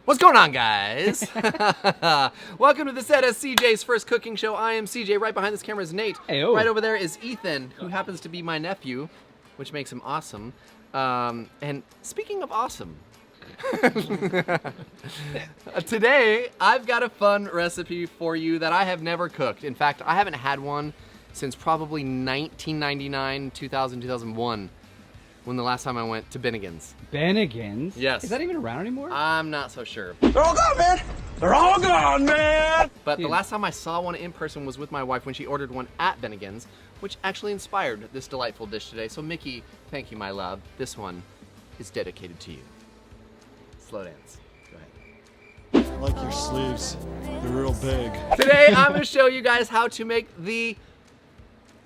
What's going on, guys? Welcome to the set of CJ's first cooking show. I am CJ. Right behind this camera is Nate. Hey-o. Right over there is Ethan, who happens to be my nephew, which makes him awesome. And speaking of awesome, today I've got a fun recipe for you that I have never cooked. In fact, I haven't had one since probably 1999, 2000, 2001. When the last time I went to Bennigan's. Bennigan's? Yes. Is that even around anymore? I'm not so sure. They're all gone, man! They're all gone, man! But Dude. the last time I saw one in person was with my wife when she ordered one at Bennigan's, which actually inspired this delightful dish today. So Mickey, thank you, my love. This one is dedicated to you. Slow dance. Go ahead. I like your sleeves. They're real big. Today I'm going to show you guys how to make the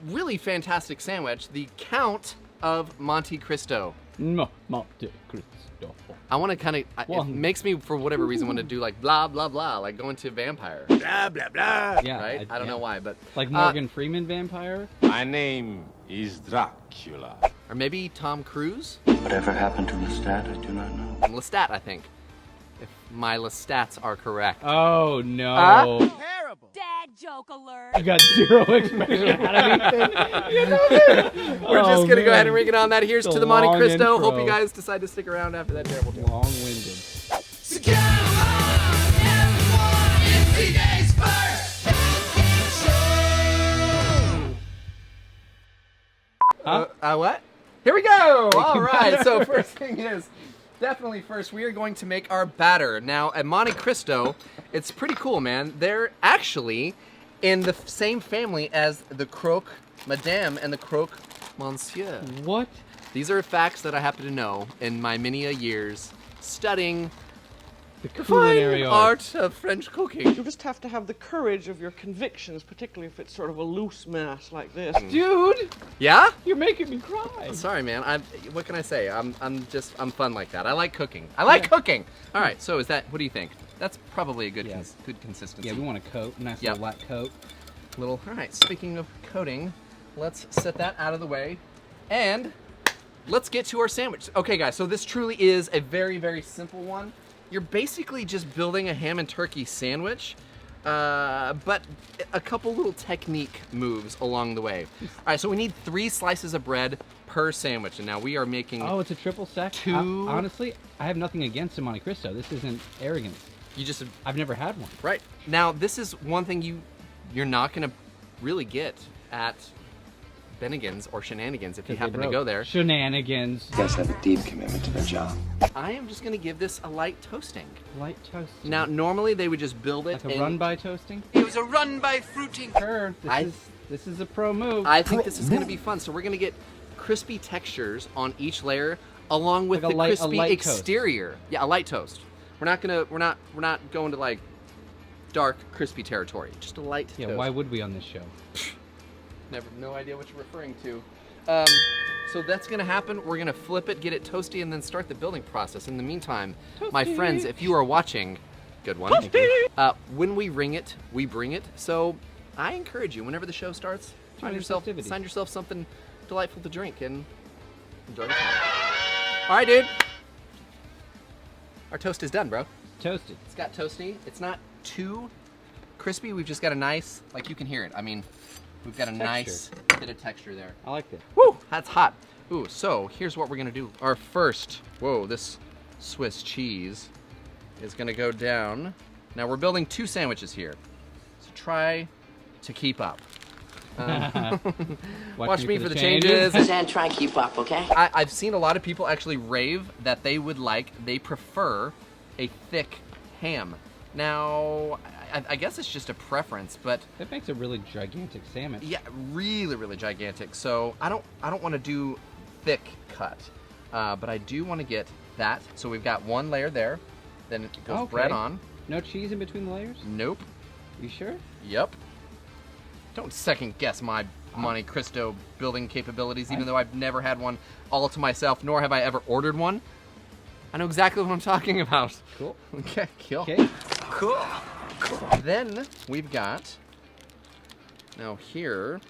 really fantastic sandwich, the Count of Monte Cristo. No, Monte Cristo. I want to kind of, it makes me, for whatever reason, want to do like blah, blah, blah, like going to vampire, Blah, blah, blah. Yeah. right? I don't know why, but. Like Morgan Freeman vampire? My name is Dracula. Or maybe Tom Cruise? Whatever happened to Lestat, I do not know. Lestat, I think. If my Lestats are correct. Oh, no. Terrible. Dad joke alert. I got zero expression out of Ethan. We're just going to go ahead and ring it on that. Here's It's to a the Monte long Cristo. intro. Hope you guys decide to stick around after that terrible joke. Long-winded. What? Here we go! All right, so first thing is, definitely first, we are going to make our batter. Now, at Monte Cristo, it's pretty cool, man. They're actually in the same family as the croque madame and the croque monsieur. What? These are facts that I happen to know in my many a years studying The the culinary fine arts. art of French cooking. You just have to have the courage of your convictions, particularly if it's sort of a loose mass like this. Dude, Yeah? you're making me cry. Sorry, man. What can I say? I'm fun like that. I like cooking. I like cooking. All right. So is that? What do you think? That's probably a good Yeah. good consistency. Yeah, we want a coat, nice Yep. little light coat. Little. All right. Speaking of coating, let's set that out of the way, and let's get to our sandwich. Okay, guys. So this truly is a very, very simple one. You're basically just building a ham and turkey sandwich, but a couple little technique moves along the way. All right. So we need 3 slices of bread per sandwich, and now we are making. Oh, it's a triple stack? Two- Honestly, I have nothing against the Monte Cristo. This isn't arrogance. You just. I've never had one. Right. Now, this is one thing you're not going to really get at Bennigan's or Shenanigans if you happen to go there. Shenanigans. You guys have a deep commitment to the job. I am just going to give this a light toasting. Light toast. Now, normally they would just build it Like a run-by toasting? It was a run by fruiting. Sure. This is a pro move. I think this is going to be fun. So we're going to get crispy textures on each layer along with Like a the light- a crispy light toast. exterior. Yeah, a light toast. We're not going to like dark crispy territory. Just a light Yeah, toast. why would we on this show? No idea what you're referring to. So that's gonna happen. We're gonna flip it, get it toasty, and then start the building process. In the meantime, my Toasty. friends, if you are watching, good one. Thank you. When we ring it, we bring it. So I encourage you, whenever the show starts, Join the festivities. find yourself something delightful to drink and enjoy the time. All right, dude. Our toast is done, bro. Toasted. It's got toasty. It's not too crispy. We've just got a nice, like you can hear it. I mean, we've got a nice bit of texture there. I like this. Woo, that's hot. Ooh, so here's what we're gonna do. Our first, this Swiss cheese is gonna go down. Now we're building 2 sandwiches here, so try to keep up. Watch me for the changes. And try and keep up, okay? I've seen a lot of people actually rave that they prefer a thick ham. Now, I guess it's just a preference, but That makes a really gigantic sandwich. yeah, really, really gigantic. So I don't want to do thick cut, but I do want to get that. So we've got 1 layer there, then it goes Okay. bread on. No cheese in between the layers? Nope. You sure? Yep. Don't second guess my Monte Cristo building capabilities, even though I've never had one all to myself, nor have I ever ordered one. I know exactly what I'm talking about. Cool. Okay, cool. Okay. Cool. Then we've got, now here,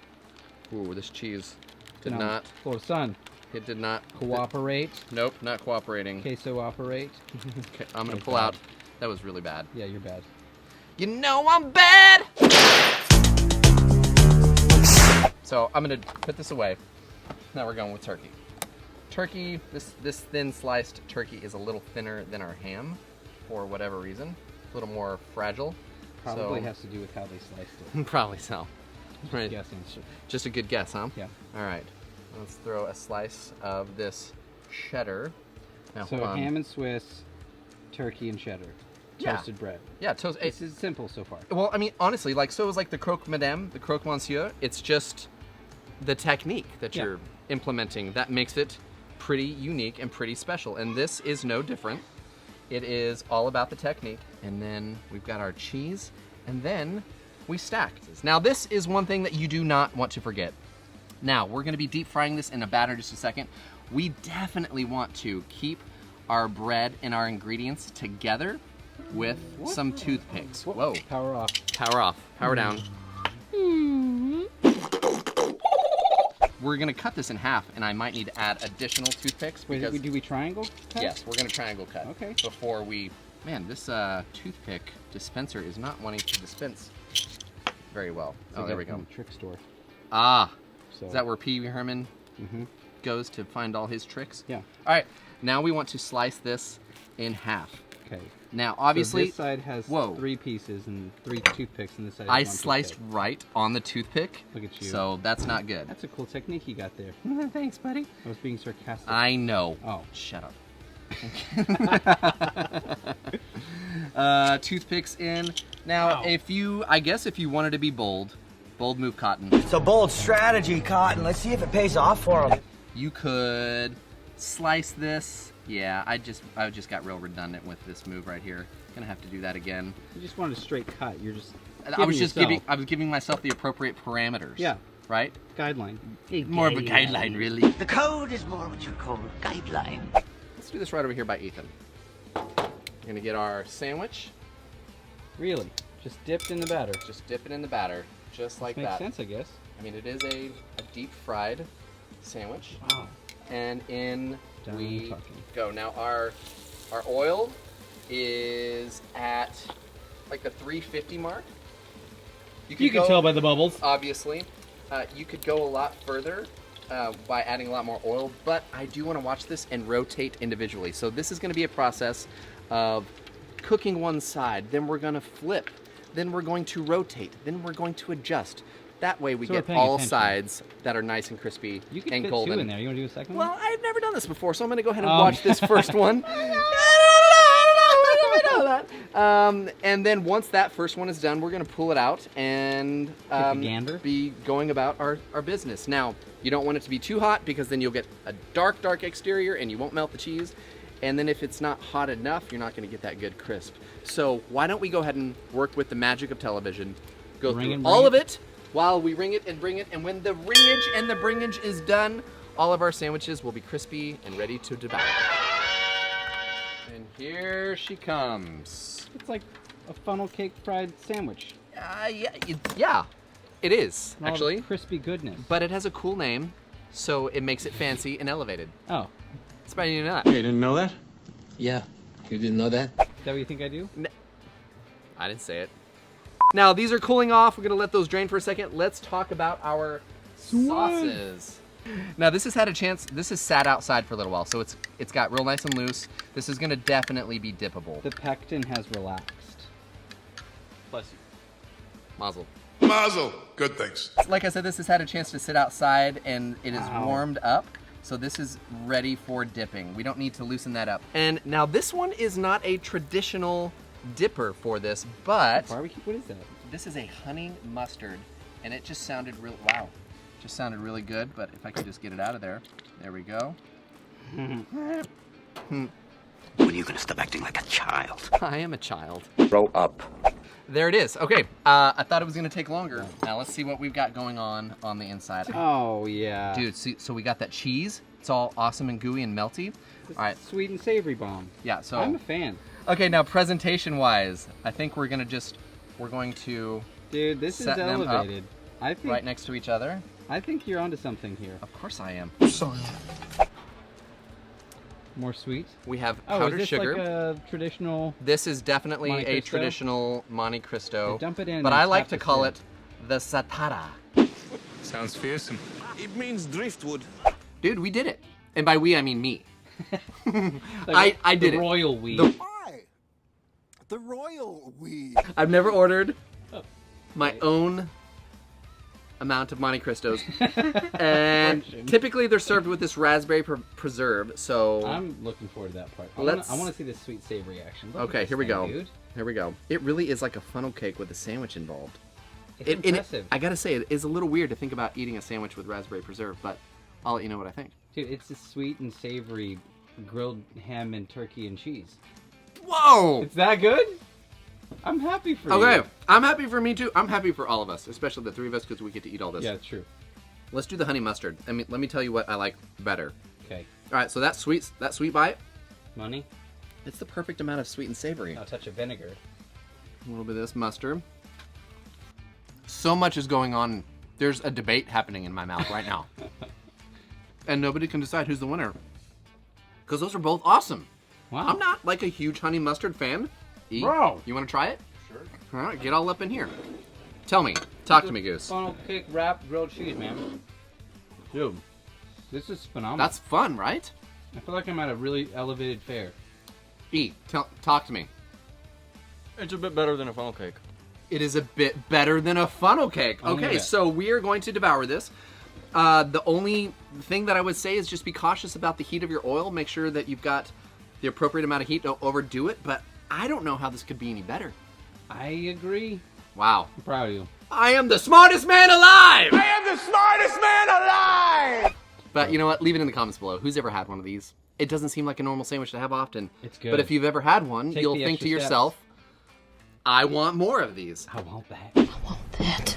ooh, this cheese did No. not, Or son, it did not. cooperate. Nope, not cooperating. Queso operate. Okay, I'm gonna Okay, pull out That was really bad. Yeah, you're bad. You know I'm bad! So I'm gonna put this away. Now we're going with turkey. Turkey, this thin sliced turkey is a little thinner than our ham for whatever reason. A little more fragile. Probably has to do with how they sliced it. Probably so. Right. Guessing. Just a good guess, huh? Yeah. All right. Let's throw a slice of this cheddar. Now, So hold on. ham and Swiss, turkey and cheddar, Yeah. toasted bread. Yeah, toast. This is simple so far. Well, I mean, honestly, like, so is like the croque madame, the croque monsieur. It's just the technique that Yeah. you're implementing that makes it pretty unique and pretty special. And this is no different. It is all about the technique. And then we've got our cheese, and then we stack. Now, this is one thing that you do not want to forget. Now, we're gonna be deep frying this in a batter in just a second. We definitely want to keep our bread and our ingredients together with some toothpicks. Whoa. Power off. Power off. Power down. We're gonna cut this in half, and I might need to add additional toothpicks Wait, because do we triangle cut? yes, we're gonna triangle cut. Okay. Before we, man, this toothpick dispenser is not wanting to dispense very well. It's Oh, like there a- we go. from a trick store. Ah, So. is that where Pee Wee Herman Mm-hmm. goes to find all his tricks? Yeah. All right, now we want to slice this in half. Okay. Now, So obviously, this side has whoa. 3 pieces and 3 toothpicks, and this side has I 1 sliced toothpick. right on the toothpick. Look at you. So that's not good. That's a cool technique you got there. Thanks, buddy. I was being sarcastic. I know. Oh. Shut up. Toothpicks in. Now, I guess if you wanted to be bold move, Cotton. It's a bold strategy, Cotton. Let's see if it pays off for him. You could slice this. Yeah, I just got real redundant with this move right here. Gonna have to do that again. You just wanted a straight cut. You're just. I was yourself. giving myself the appropriate parameters. Yeah. Right? Guideline. More of a guideline, really. The code is more what you call guideline. Let's do this right over here by Ethan. We're gonna get our sandwich. Really? Just dipped in the batter. Just dip it in the batter, just like Makes that. sense, I guess. I mean, it is a deep fried sandwich. Wow. And in Down we talking. go. Now our oil is at like the 350 mark. You can tell by the bubbles. Obviously, you could go a lot further by adding a lot more oil, but I do want to watch this and rotate individually. So this is going to be a process of cooking one side, then we're going to flip, then we're going to rotate, then we're going to adjust. That way we So we're get paying all attention. sides that are nice and crispy You could and fit golden. 2 in there. You want to do a second Well, one? I've never done this before, so I'm going to go ahead and Oh. watch this first one. And then once that first one is done, we're going to pull it out and gander? be going about our business. Now, you don't want it to be too hot because then you'll get a dark, dark exterior and you won't melt the cheese. And then if it's not hot enough, you're not going to get that good crisp. So why don't we go ahead and work with the magic of television, go Ring through and all bring of it? it while we ring it and bring it. And when the ringage and the bringage is done, all of our sandwiches will be crispy and ready to devour. And here she comes. It's like a funnel cake fried sandwich. Yeah, it is, All actually. crispy goodness. But it has a cool name, so it makes it fancy and elevated. Oh, It's about you know that. You didn't know that? Yeah, you didn't know that? is that what you think I do? I didn't say it. Now, these are cooling off. We're going to let those drain for a second. Let's talk about our sauces. Now, this has had a chance. This has sat outside for a little while, so it's got real nice and loose. This is going to definitely be dippable. The pectin has relaxed. Bless you. Mazel. Mazel. Good things. Like I said, this has had a chance to sit outside, and it is Wow. warmed up. So this is ready for dipping. We don't need to loosen that up. And now this one is not a traditional dipper for this, but Barbecue? What is that? this is a honey mustard, and it just sounded real, wow. Just sounded really good, but if I could just get it out of there. There we go. When are you gonna stop acting like a child? I am a child. Grow up. There it is. Okay, I thought it was gonna take longer. Now let's see what we've got going on the inside. Oh, yeah. Dude, see, so we got that cheese. It's all awesome and gooey and melty. This All right, sweet and savory bomb. yeah, so. I'm a fan. Okay, now presentation-wise, I think we're going to Dude, this is Set them up elevated. I think right next to each other. I think you're onto something here. Of course I am. More sweet. We have Oh, powdered is this sugar. like a traditional? This is definitely Monte a Cristo? traditional Monte Cristo. You dump it in but and I like tap to this call in. it the satara. Sounds fearsome. It means driftwood. Dude, we did it. And by we, I mean me. Like I did the it. royal we. Why? The royal we. I've never ordered my own amount of Monte Cristos. And typically they're served with this raspberry preserve, so... I'm looking forward to that part. I Let's- want to see this sweet savory action. Look at Okay, this here we thing, go. Dude. Here we go. It really is like a funnel cake with a sandwich involved. It's And impressive. I gotta say, it is a little weird to think about eating a sandwich with raspberry preserve, but I'll let you know what I think. Dude, it's a sweet and savory grilled ham and turkey and cheese. Whoa! It's that good? I'm happy for you. Okay, I'm happy for me too. I'm happy for all of us, especially the three of us, because we get to eat all this. Yeah, it's true. Let's do the honey mustard. I mean, let me tell you what I like better. Okay. All right, so that sweet bite, Money? it's the perfect amount of sweet and savory. I'll touch of vinegar. A little bit of this mustard. So much is going on. There's a debate happening in my mouth right now. And nobody can decide who's the winner. Because those are both awesome. Wow. I'm not like a huge honey mustard fan. E, Bro. you want to try it? Sure. All right, get all up in here. Tell me. Talk to me, Goose. Funnel cake wrapped grilled cheese, man. Dude, this is phenomenal. That's fun, right? I feel like I'm at a really elevated fare. E, talk to me. It's a bit better than a funnel cake. It is a bit better than a funnel cake. Only a Okay, bit. so we are going to devour this. The only thing that I would say is just be cautious about the heat of your oil. Make sure that you've got the appropriate amount of heat. Don't overdo it, but I don't know how this could be any better. I agree. Wow. I'm proud of you. I am the smartest man alive! I am the smartest man alive! But you know what? Leave it in the comments below. Who's ever had one of these? It doesn't seem like a normal sandwich to have often. It's good. But if you've ever had one, Take you'll the think to extra yourself, I want more of these. I want that.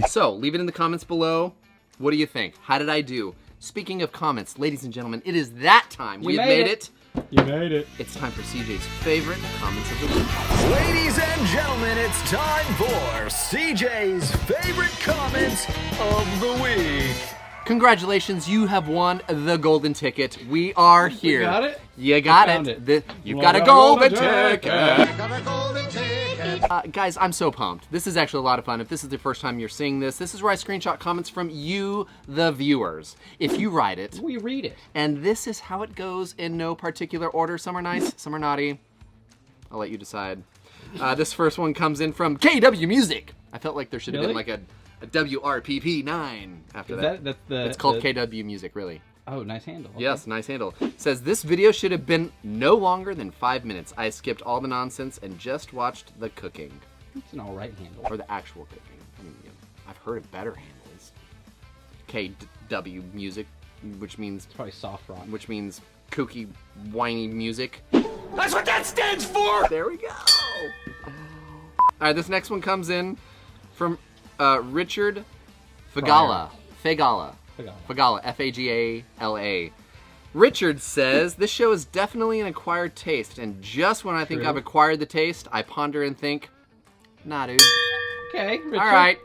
So, leave it in the comments below. What do you think? How did I do? Speaking of comments, ladies and gentlemen, it is that time. We have made it. You made it. It's time for CJ's favorite comments of the week. Ladies and gentlemen, it's time for CJ's favorite comments of the week. Congratulations, you have won the golden ticket. We are here. got it? You got found it. it. You've Well, got a got a golden golden ticket. ticket. Got a golden ticket. Guys, I'm so pumped. This is actually a lot of fun. If this is the first time you're seeing this is where I screenshot comments from you, the viewers. If you write it, We read it. and this is how it goes in no particular order. Some are nice, some are naughty. I'll let you decide. This first one comes in from KW Music. I felt like there should have been Really? like a WRPP9 after Is that. that's the. It's called the- KW Music, really. Oh, nice handle. Okay. Yes, nice handle. Says this video should have been no longer than 5 minutes. I skipped all the nonsense and just watched the cooking. It's an alright handle. Or the actual cooking. I mean, you know, I've heard of better handles. KW Music, which means Probably soft rock. kooky, whiny music. That's what that stands for! There we go. All right, this next one comes in from Richard Fagala. Fagala, Fagala. Richard says, this show is definitely an acquired taste, and just when I think True. I've acquired the taste, I ponder and think, nah, dude. Okay, Richard. All right,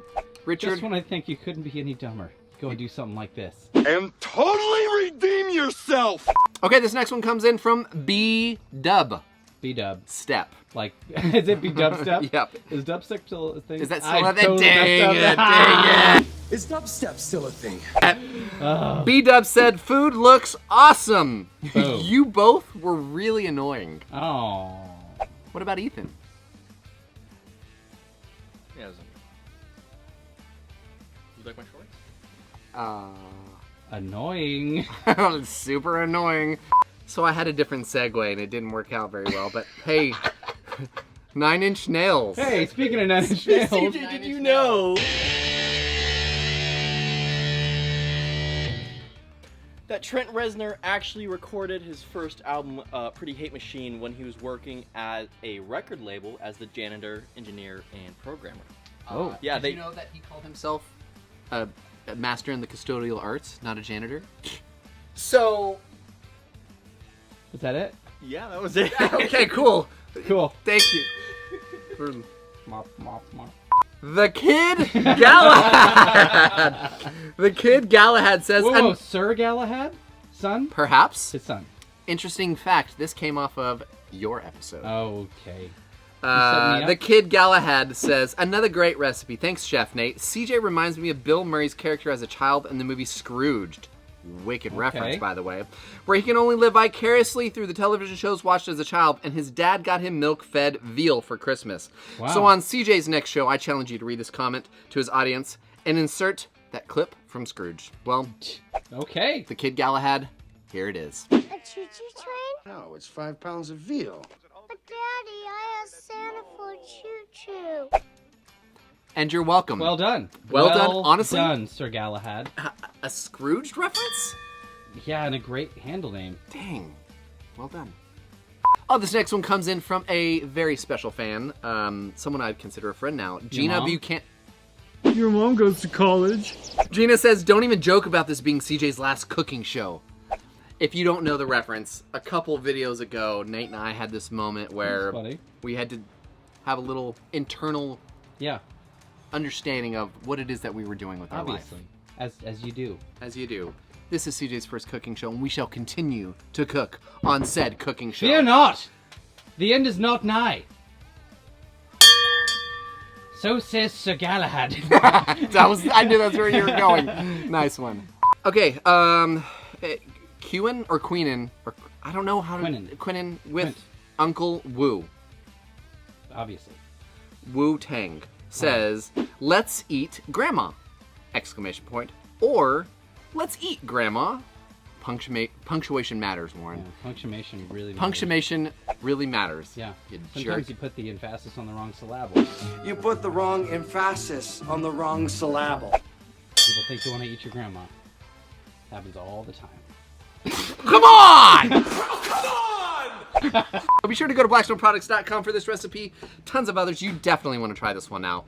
Richard. Just when I think you couldn't be any dumber, go and do something like this. And totally redeem yourself! Okay, this next one comes in from B-Dub B-dub. Step. Like, is it B-dubstep? Yep. Is dubstep still a thing? Is that I still a thing? totally Dang messed it, up. dang it. Is dubstep still a thing? B-Dub said, food looks awesome. Boom. You both were really annoying. Oh. What about Ethan? Yeah, you like my shorts? Annoying. Super annoying. So I had a different segue and it didn't work out very well, but hey, 9 Inch Nails. Hey, speaking of 9 Inch Nails. CJ, did you know that Trent Reznor actually recorded his first album, Pretty Hate Machine, when he was working at a record label as the janitor, engineer, and programmer? Oh. Yeah, Did you know that he called himself a master in the custodial arts, not a janitor? So... Is that it? Yeah, that was it. Okay, cool. Cool. Thank you. Mop, mop, mop. The Kid Galahad. The Kid Galahad says, Whoa, and Sir Galahad? Son? perhaps. His son. Interesting fact, this came off of your episode. Okay. You set me up? The Kid Galahad says, another great recipe. Thanks, Chef Nate. CJ reminds me of Bill Murray's character as a child in the movie Scrooged. Wicked reference, by the way. Where he can only live vicariously through the television shows watched as a child, and his dad got him milk-fed veal for Christmas. Wow. So on CJ's next show, I challenge you to read this comment to his audience and insert that clip from Scrooge. Well, okay. The Kid Galahad, here it is. A choo-choo train? No, it's 5 pounds of veal. But Daddy, I asked Santa for a choo-choo. And you're welcome. Well done. Well done, honestly. Well done, Sir Galahad. A Scrooged reference? Yeah, and a great handle name. Dang. Well done. Oh, this next one comes in from a very special fan. Someone I'd consider a friend now. Gina Buchanan. Your mom goes to college. Gina says, don't even joke about this being CJ's last cooking show. If you don't know the reference, a couple videos ago, Nate and I had this moment where we had to have a little internal understanding of what it is that we were doing with our life. As you do. As you do. This is CJ's first cooking show, and we shall continue to cook on said cooking show. Fear not! The end is not nigh. So says Sir Galahad. I knew that's where you were going. Nice one. Okay, Quinen or Queenan, or I don't know how to... Quinen with Uncle Wu. Obviously. Wu Tang says, let's eat grandma! Exclamation point. Or, let's eat grandma! Punctuation matters, Warren. Yeah, punctuation really matters. Punctuation really matters. Yeah. You Sometimes jerk. you put the emphasis on the wrong syllable. You put the wrong emphasis on the wrong syllable. People think you want to eat your grandma. Happens all the time. Come on! Be sure to go to blackstoneproducts.com for this recipe. Tons of others. You definitely want to try this one out.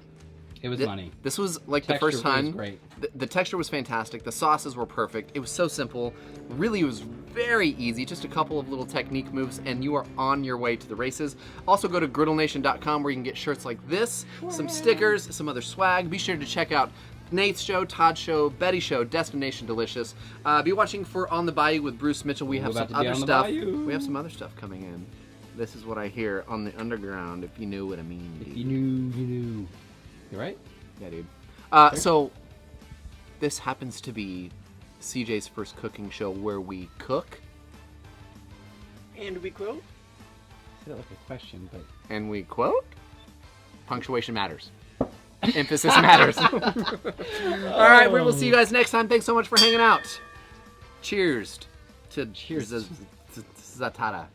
It was money. This was like the Texture first time. was great. The texture was fantastic. The sauces were perfect. It was so simple. Really, it was very easy. Just a couple of little technique moves, and you are on your way to the races. Also, go to griddlenation.com where you can get shirts like this, some stickers, some other swag. Be sure to check out Nate's show, Todd's show, Betty's show, Destination Delicious. Be watching for On the Bayou with Bruce Mitchell. We have some other stuff. We have some other stuff coming in. This is what I hear on the underground, if you knew what I mean. Dude. If you knew, you knew. You right? Yeah, dude. So, this happens to be CJ's first cooking show where we cook. And we quote? I said it like a question, but... And we quote? Punctuation matters. Emphasis matters. All right, we will see you guys next time. Thanks so much for hanging out. Cheers to Zatara.